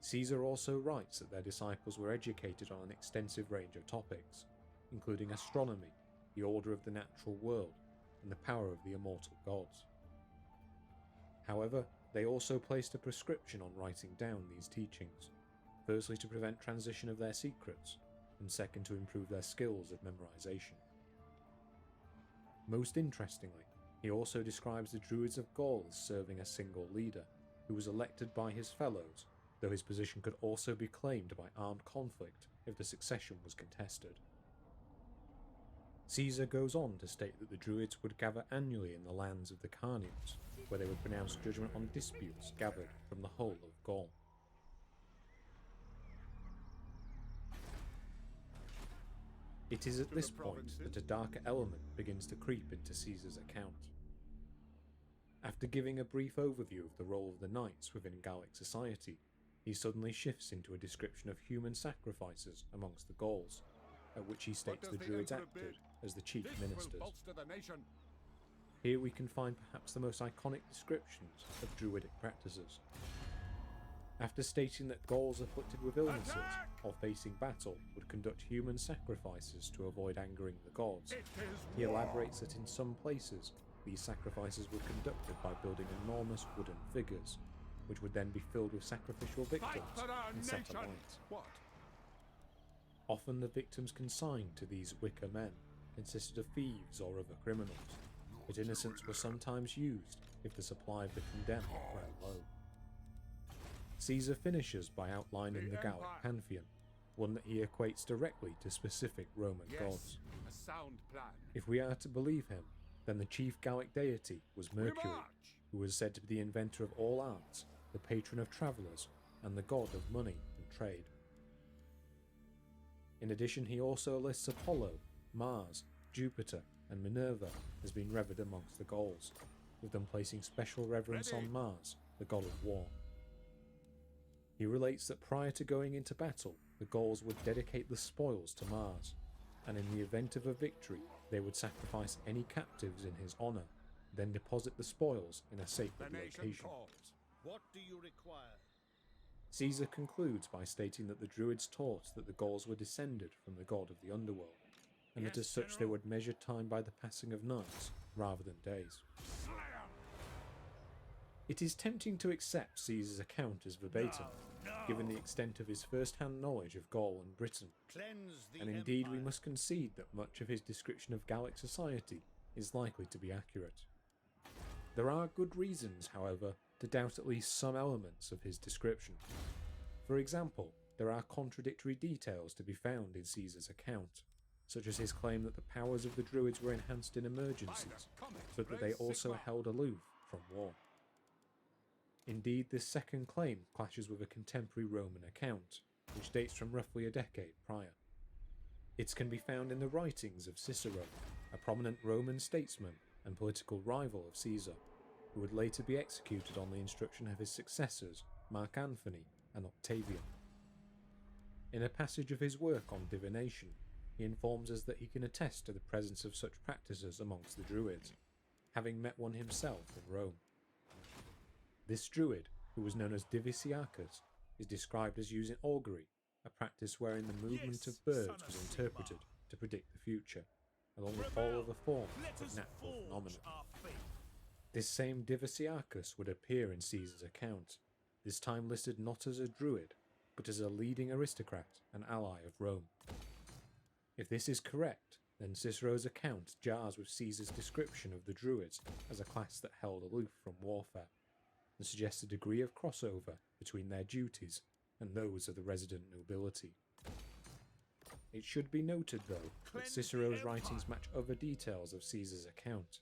Caesar also writes that their disciples were educated on an extensive range of topics, including astronomy, the order of the natural world, and the power of the immortal gods. However, they also placed a prescription on writing down these teachings, firstly to prevent transition of their secrets, and second to improve their skills of memorization. Most interestingly, he also describes the Druids of Gaul as serving a single leader, who was elected by his fellows, though his position could also be claimed by armed conflict if the succession was contested. Caesar goes on to state that the Druids would gather annually in the lands of the Carnians, where they would pronounce judgment on disputes gathered from the whole of Gaul. It is at this point that a darker element begins to creep into Caesar's account. After giving a brief overview of the role of the knights within Gallic society, he suddenly shifts into a description of human sacrifices amongst the Gauls, at which he states the Druids acted as the chief ministers. Here we can find perhaps the most iconic descriptions of Druidic practices. After stating that Gauls afflicted with illnesses or facing battle would conduct human sacrifices to avoid angering the gods, he elaborates that in some places these sacrifices were conducted by building enormous wooden figures, which would then be filled with sacrificial victims and set alight. Often the victims consigned to these wicker men consisted of thieves or other criminals, but innocents were sometimes used if the supply of the condemned ran low. Caesar finishes by outlining the Gallic pantheon, one that he equates directly to specific Roman gods. A sound plan. If we are to believe him, then the chief Gallic deity was Mercury, who was said to be the inventor of all arts, the patron of travellers, and the god of money and trade. In addition, he also lists Apollo, Mars, Jupiter, and Minerva as being revered amongst the Gauls, with them placing special reverence on Mars, the god of war. He relates that prior to going into battle, the Gauls would dedicate the spoils to Mars, and in the event of a victory, they would sacrifice any captives in his honour, then deposit the spoils in a sacred location. What do you require? Caesar concludes by stating that the Druids taught that the Gauls were descended from the god of the underworld, and that as such they would measure time by the passing of nights rather than days. It is tempting to accept Caesar's account as verbatim, given the extent of his first-hand knowledge of Gaul and Britain, Cleanse the and indeed we empire. must concede that much of his description of Gallic society is likely to be accurate. There are good reasons, however, to doubt at least some elements of his description. For example, there are contradictory details to be found in Caesar's account, such as his claim that the powers of the Druids were enhanced in emergencies, but that they also held aloof from war. Indeed, this second claim clashes with a contemporary Roman account, which dates from roughly a decade prior. It can be found in the writings of Cicero, a prominent Roman statesman and political rival of Caesar, who would later be executed on the instruction of his successors, Mark Antony and Octavian. In a passage of his work on divination, he informs us that he can attest to the presence of such practices amongst the Druids, having met one himself in Rome. This Druid, who was known as Divisiacus, is described as using augury, a practice wherein the movement of birds was interpreted to predict the future, along with all other forms of natural phenomena. This same Divisiacus would appear in Caesar's account, this time listed not as a Druid, but as a leading aristocrat and ally of Rome. If this is correct, then Cicero's account jars with Caesar's description of the Druids as a class that held aloof from warfare, and suggests a degree of crossover between their duties and those of the resident nobility. It should be noted, though, that Cicero's writings match other details of Caesar's account,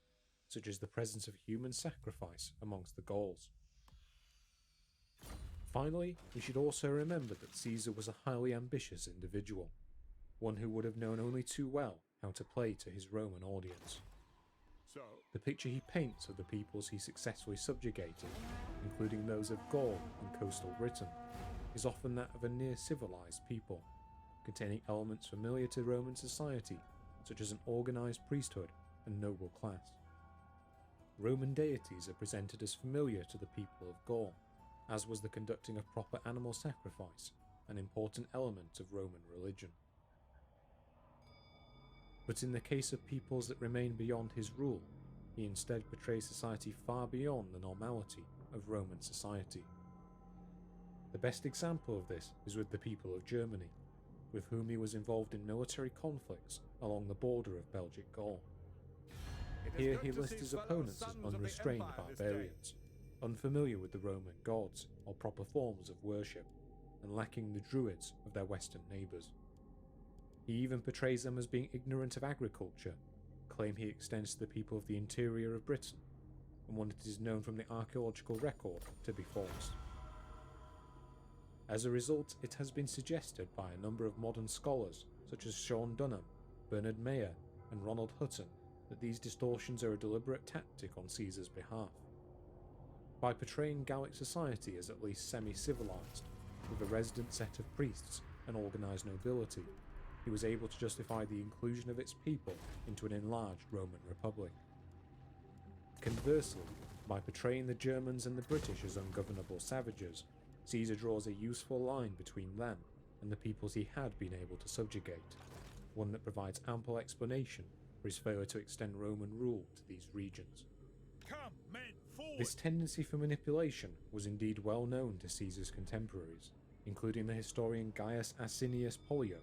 such as the presence of human sacrifice amongst the Gauls. Finally, we should also remember that Caesar was a highly ambitious individual, one who would have known only too well how to play to his Roman audience. The picture he paints of the peoples he successfully subjugated, including those of Gaul and coastal Britain, is often that of a near-civilized people, containing elements familiar to Roman society, such as an organized priesthood and noble class. Roman deities are presented as familiar to the people of Gaul, as was the conducting of proper animal sacrifice, an important element of Roman religion. But in the case of peoples that remain beyond his rule, he instead portrays society far beyond the normality of Roman society. The best example of this is with the people of Germany, with whom he was involved in military conflicts along the border of Belgic Gaul. Here he lists his opponents as unrestrained barbarians, unfamiliar with the Roman gods or proper forms of worship, and lacking the druids of their western neighbours. He even portrays them as being ignorant of agriculture, a claim he extends to the people of the interior of Britain, and one that is known from the archaeological record to be false. As a result, it has been suggested by a number of modern scholars such as Sean Dunham, Bernard Mayer and Ronald Hutton that these distortions are a deliberate tactic on Caesar's behalf. By portraying Gallic society as at least semi-civilized, with a resident set of priests and organised nobility, he was able to justify the inclusion of its people into an enlarged Roman Republic. Conversely, by portraying the Germans and the British as ungovernable savages, Caesar draws a useful line between them and the peoples he had been able to subjugate, one that provides ample explanation for his failure to extend Roman rule to these regions. Come, men, forward! This tendency for manipulation was indeed well known to Caesar's contemporaries, including the historian Gaius Asinius Pollio,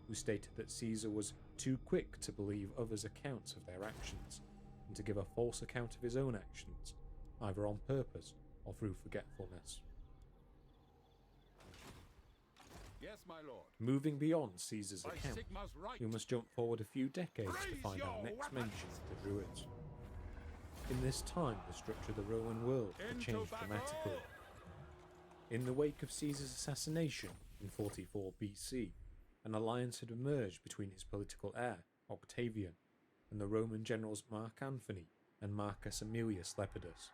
who stated that Caesar was too quick to believe others' accounts of their actions, and to give a false account of his own actions, either on purpose or through forgetfulness. Yes, my lord. Moving beyond Caesar's By account, Sigma's right. we must jump forward a few decades to Raise find our your next weapons! mention of the Druids. In this time, the structure of the Roman world had Into changed battle! dramatically. In the wake of Caesar's assassination in 44 BC, an alliance had emerged between his political heir, Octavian, and the Roman generals Mark Antony and Marcus Aemilius Lepidus.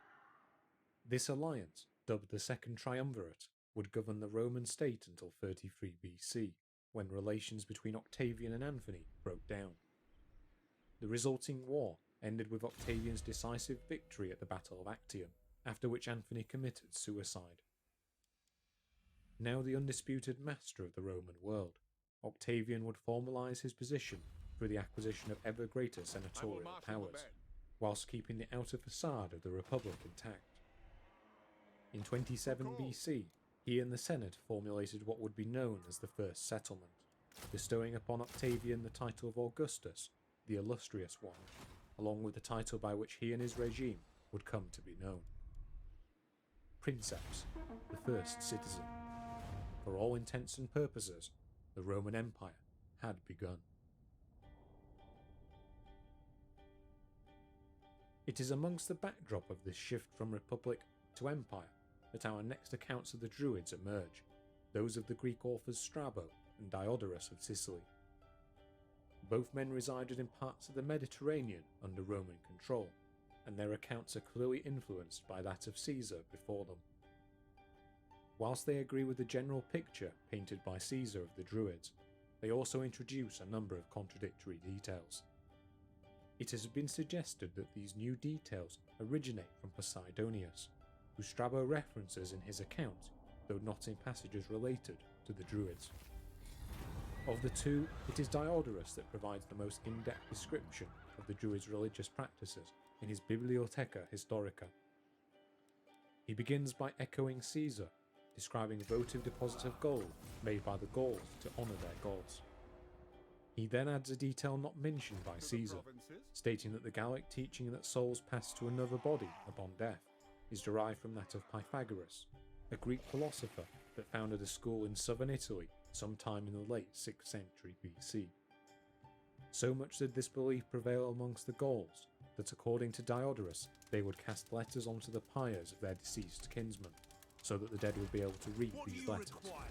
This alliance, dubbed the Second Triumvirate, would govern the Roman state until 33 BC, when relations between Octavian and Antony broke down. The resulting war ended with Octavian's decisive victory at the Battle of Actium, after which Antony committed suicide. Now the undisputed master of the Roman world, Octavian would formalise his position through the acquisition of ever greater senatorial powers, whilst keeping the outer facade of the Republic intact. In 27 BC, he and the Senate formulated what would be known as the First Settlement, bestowing upon Octavian the title of Augustus, the Illustrious One, along with the title by which he and his regime would come to be known. Princeps, the First Citizen. For all intents and purposes, the Roman Empire had begun. It is amongst the backdrop of this shift from Republic to Empire that our next accounts of the Druids emerge, those of the Greek authors Strabo and Diodorus of Sicily. Both men resided in parts of the Mediterranean under Roman control, and their accounts are clearly influenced by that of Caesar before them. Whilst they agree with the general picture painted by Caesar of the Druids, they also introduce a number of contradictory details. It has been suggested that these new details originate from Posidonius, who Strabo references in his account, though not in passages related to the Druids. Of the two, it is Diodorus that provides the most in-depth description of the Druids' religious practices in his Bibliotheca Historica. He begins by echoing Caesar, describing votive deposits of gold made by the Gauls to honour their gods. He then adds a detail not mentioned by Caesar, stating that the Gallic teaching that souls pass to another body upon death is derived from that of Pythagoras, a Greek philosopher that founded a school in southern Italy sometime in the late 6th century BC. So much did this belief prevail amongst the Gauls that, according to Diodorus, they would cast letters onto the pyres of their deceased kinsmen, so that the dead would be able to read What do these you letters. require?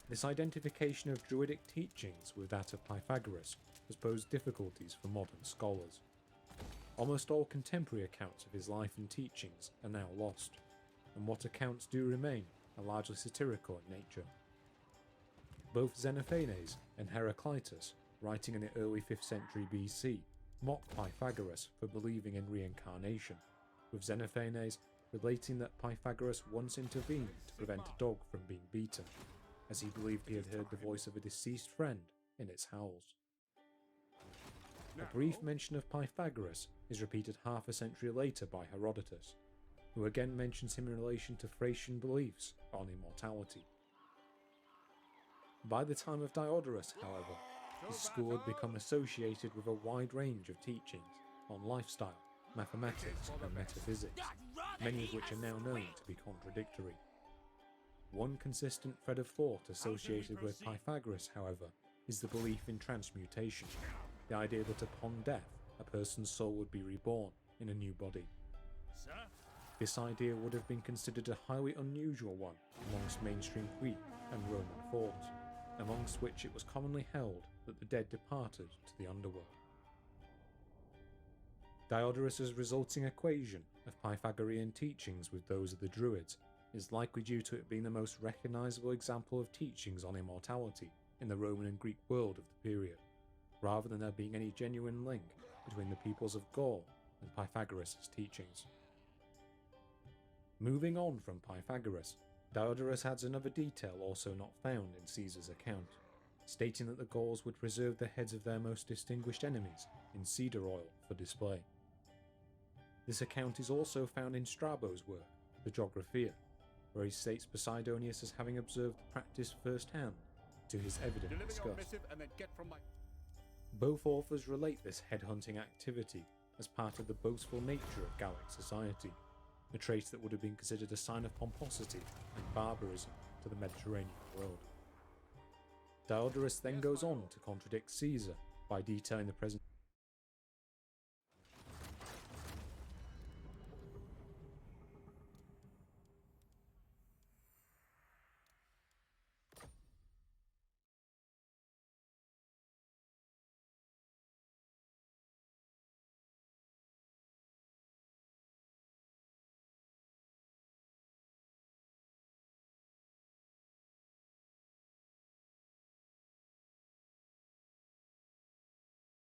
This identification of Druidic teachings with that of Pythagoras has posed difficulties for modern scholars. Almost all contemporary accounts of his life and teachings are now lost, and what accounts do remain are largely satirical in nature. Both Xenophanes and Heraclitus, writing in the early 5th century BC, mock Pythagoras for believing in reincarnation, with Xenophanes relating that Pythagoras once intervened to prevent a dog from being beaten, as he believed he had heard the voice of a deceased friend in its howls. A brief mention of Pythagoras is repeated half a century later by Herodotus, who again mentions him in relation to Thracian beliefs on immortality. By the time of Diodorus, however, his school had become associated with a wide range of teachings on lifestyle, mathematics, and metaphysics, many of which are now known to be contradictory. One consistent thread of thought associated with Pythagoras, however, is the belief in transmutation, the idea that upon death, a person's soul would be reborn in a new body. Sir? This idea would have been considered a highly unusual one amongst mainstream Greek and Roman thought, amongst which it was commonly held that the dead departed to the underworld. Diodorus's resulting equation of Pythagorean teachings with those of the Druids is likely due to it being the most recognisable example of teachings on immortality in the Roman and Greek world of the period, rather than there being any genuine link between the peoples of Gaul and Pythagoras' teachings. Moving on from Pythagoras, Diodorus adds another detail also not found in Caesar's account, stating that the Gauls would preserve the heads of their most distinguished enemies in cedar oil for display. This account is also found in Strabo's work, the Geographia, where he states Posidonius as having observed the practice firsthand, to his evident Deliver your disgust. missive and then get from my... Both authors relate this headhunting activity as part of the boastful nature of Gallic society, a trait that would have been considered a sign of pomposity and barbarism to the Mediterranean world. Diodorus then goes on to contradict Caesar by detailing the present